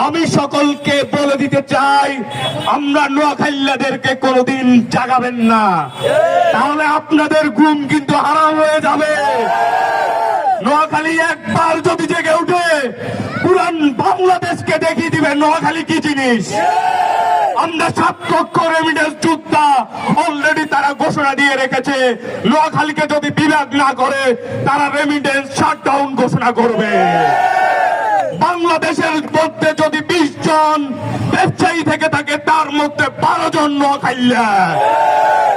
আমি সকলকে বলে দিতে চাই, আমরা নোয়াখালীদেরকে কোনোদিন জাগাবেন না, তাহলে আপনাদের ঘুম কিন্তু হারাম হয়ে যাবে। নোয়াখালী একবার যদি জেগে উঠে পুরান বাংলাদেশকে দেখিয়ে দিবে নোয়াখালী কি জিনিস। আমরা 7 লক্ষ রেমিটেন্স যোদ্ধা অলরেডি তারা ঘোষণা দিয়ে রেখেছে, নোয়াখালীকে যদি বিভাগ না করে তারা রেমিটেন্স শাটডাউন ঘোষণা করবে। বাংলাদেশের মধ্যে যদি 20 জন ব্যবসায়ী থেকে থাকে, তার মধ্যে 12 জন নোয়াখালীরা।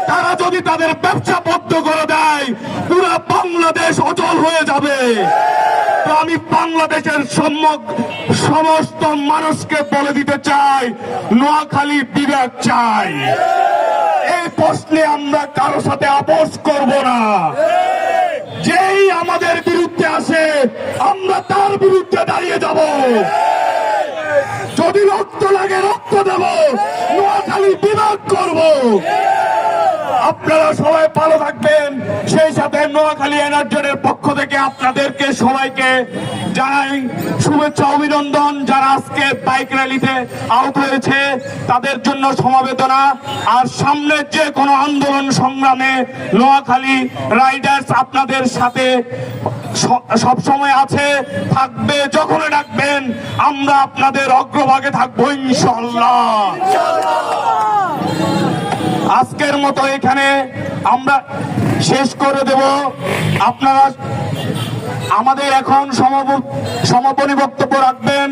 তারা যদি তাদের ব্যবসা বন্ধ করে দেয়, পুরো বাংলাদেশ অচল হয়ে যাবে। তো আমি বাংলাদেশের সমস্ত মানুষকে বলে দিতে চাই, নোয়াখালী বিভাগ চাই। এই প্রশ্নে আমরা কারো সাথে আপোষ করব না। যেই আমাদের বিরুদ্ধে আসে আমরা তার বিরুদ্ধে দাঁড়িয়ে যাব। যদি রক্ত লাগে রক্ত দেব, নোয়াখালী বিভাগ করব। আপনারা সবাই ভালো থাকবেন। সেই সাথে নোয়াখালী এনার্জনের পক্ষ থেকে আপনাদেরকে সবাইকে জানাই শুভেচ্ছা অভিনন্দন। যারা আজকে বাইক র্যালিতে আহত হয়েছে তাদের জন্য সমবেদনা। আর সামনে যে কোনো আন্দোলন সংগ্রামে নোয়াখালী রাইডার্স আপনাদের সাথে সব সময় আছে, থাকবে। যখন ডাকবেন আমরা আপনাদের অগ্রভাগে থাকবো ইনশাআল্লাহ। আজকের মতো এখানে আমরা শেষ করে দেব। আপনারা আমাদের এখন সমাপনী বক্তব্য রাখবেন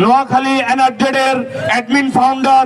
নোয়াখালী এনার্জেডের অ্যাডমিন ফাউন্ডার